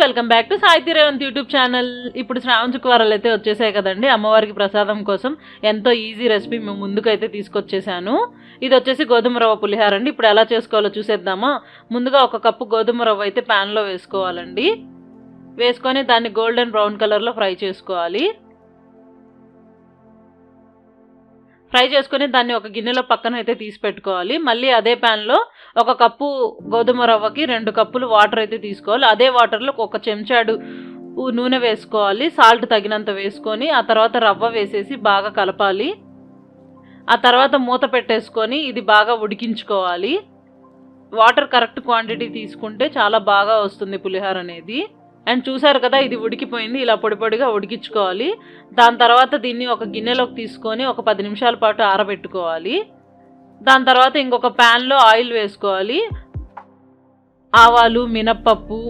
Welcome back to Saithi Revanth YouTube channel. ఇప్పుడు శ్రావణ శుక్రవారాలు అయితే వచ్చేసాయి కదండి. అమ్మవారికి ప్రసాదం కోసం ఎంతో ఈజీ రెసిపీ మేము ముందుకైతే తీసుకొచ్చేసాను. ఇది వచ్చేసి గోధుమ రవ్వ పులిహార అండి. ఇప్పుడు ఎలా చేసుకోవాలో చూసేద్దామా. ముందుగా 1 కప్పు గోధుమ రవ్వ అయితే ప్యాన్లో వేసుకోవాలండి. వేసుకొని దాన్ని గోల్డెన్ బ్రౌన్ కలర్లో ఫ్రై చేసుకోవాలి. ఫ్రై చేసుకొని దాన్ని ఒక గిన్నెలో పక్కన అయితే తీసి పెట్టుకోవాలి. మళ్ళీ అదే ప్యాన్లో 1 కప్పు గోధుమ రవ్వకి 2 కప్పులు వాటర్ అయితే తీసుకోవాలి. అదే వాటర్లో 1 చెంచాడు నూనె వేసుకోవాలి. సాల్ట్ తగినంత వేసుకొని ఆ తర్వాత రవ్వ వేసేసి బాగా కలపాలి. ఆ తర్వాత మూత పెట్టేసుకొని ఇది బాగా ఉడికించుకోవాలి. వాటర్ కరెక్ట్ క్వాంటిటీ తీసుకుంటే చాలా బాగా వస్తుంది పులిహోర అనేది. అండ్ చూసారు కదా, ఇది ఉడికిపోయింది. ఇలా పొడి పొడిగా ఉడికించుకోవాలి. దాని తర్వాత దీన్ని ఒక గిన్నెలోకి తీసుకొని ఒక 10 నిమిషాల పాటు ఆరబెట్టుకోవాలి. దాని తర్వాత ఇంకొక ప్యాన్లో ఆయిల్ వేసుకోవాలి. ఆవాలు, మినప్పప్పు,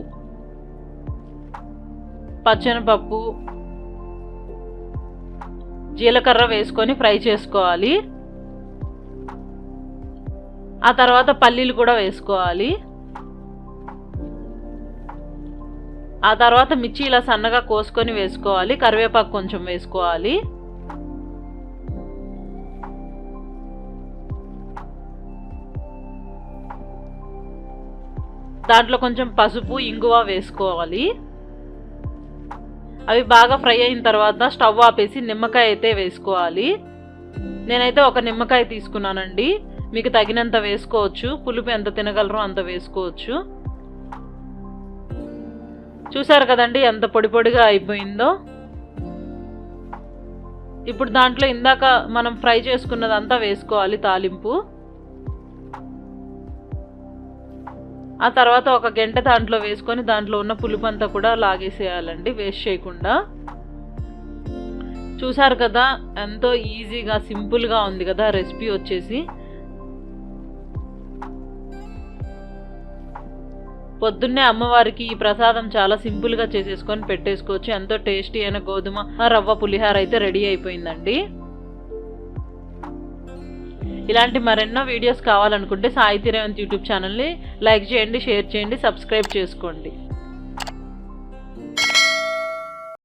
పచ్చెనపప్పు, జీలకర్ర వేసుకొని ఫ్రై చేసుకోవాలి. ఆ తర్వాత పల్లీలు కూడా వేసుకోవాలి. ఆ తర్వాత మిర్చి ఇలా సన్నగా కోసుకొని వేసుకోవాలి. కరివేపాకు కొంచెం వేసుకోవాలి. దాంట్లో కొంచెం పసుపు, ఇంగువ వేసుకోవాలి. అవి బాగా ఫ్రై అయిన తర్వాత స్టవ్ ఆపేసి నిమ్మకాయ అయితే వేసుకోవాలి. నేనైతే 1 నిమ్మకాయ తీసుకున్నానండి. మీకు తగినంత వేసుకోవచ్చు. పులుపు ఎంత తినగలరో అంత వేసుకోవచ్చు. చూసారు కదండి ఎంత పొడి పొడిగా అయిపోయిందో. ఇప్పుడు దాంట్లో ఇందాక మనం ఫ్రై చేసుకున్నదంతా వేసుకోవాలి తాలింపు. ఆ తర్వాత 1 గంట దాంట్లో వేసుకొని దాంట్లో ఉన్న పులుపు అంతా కూడా లాగేసేయాలండి, వేస్ట్ చేయకుండా. చూసారు కదా ఎంతో ఈజీగా సింపుల్గా ఉంది కదా రెసిపీ వచ్చేసి. పొద్దున్నే అమ్మవారికి ఈ ప్రసాదం చాలా సింపుల్గా చేసేసుకొని పెట్టేసుకోవచ్చు. ఎంతో టేస్టీ అయిన గోధుమ రవ్వ పులిహార అయితే రెడీ అయిపోయిందండి. ఇలాంటి మరెన్నో వీడియోస్ కావాలనుకుంటే సాయితీ రేవంత్ యూట్యూబ్ ఛానల్ని లైక్ చేయండి, షేర్ చేయండి, సబ్స్క్రైబ్ చేసుకోండి.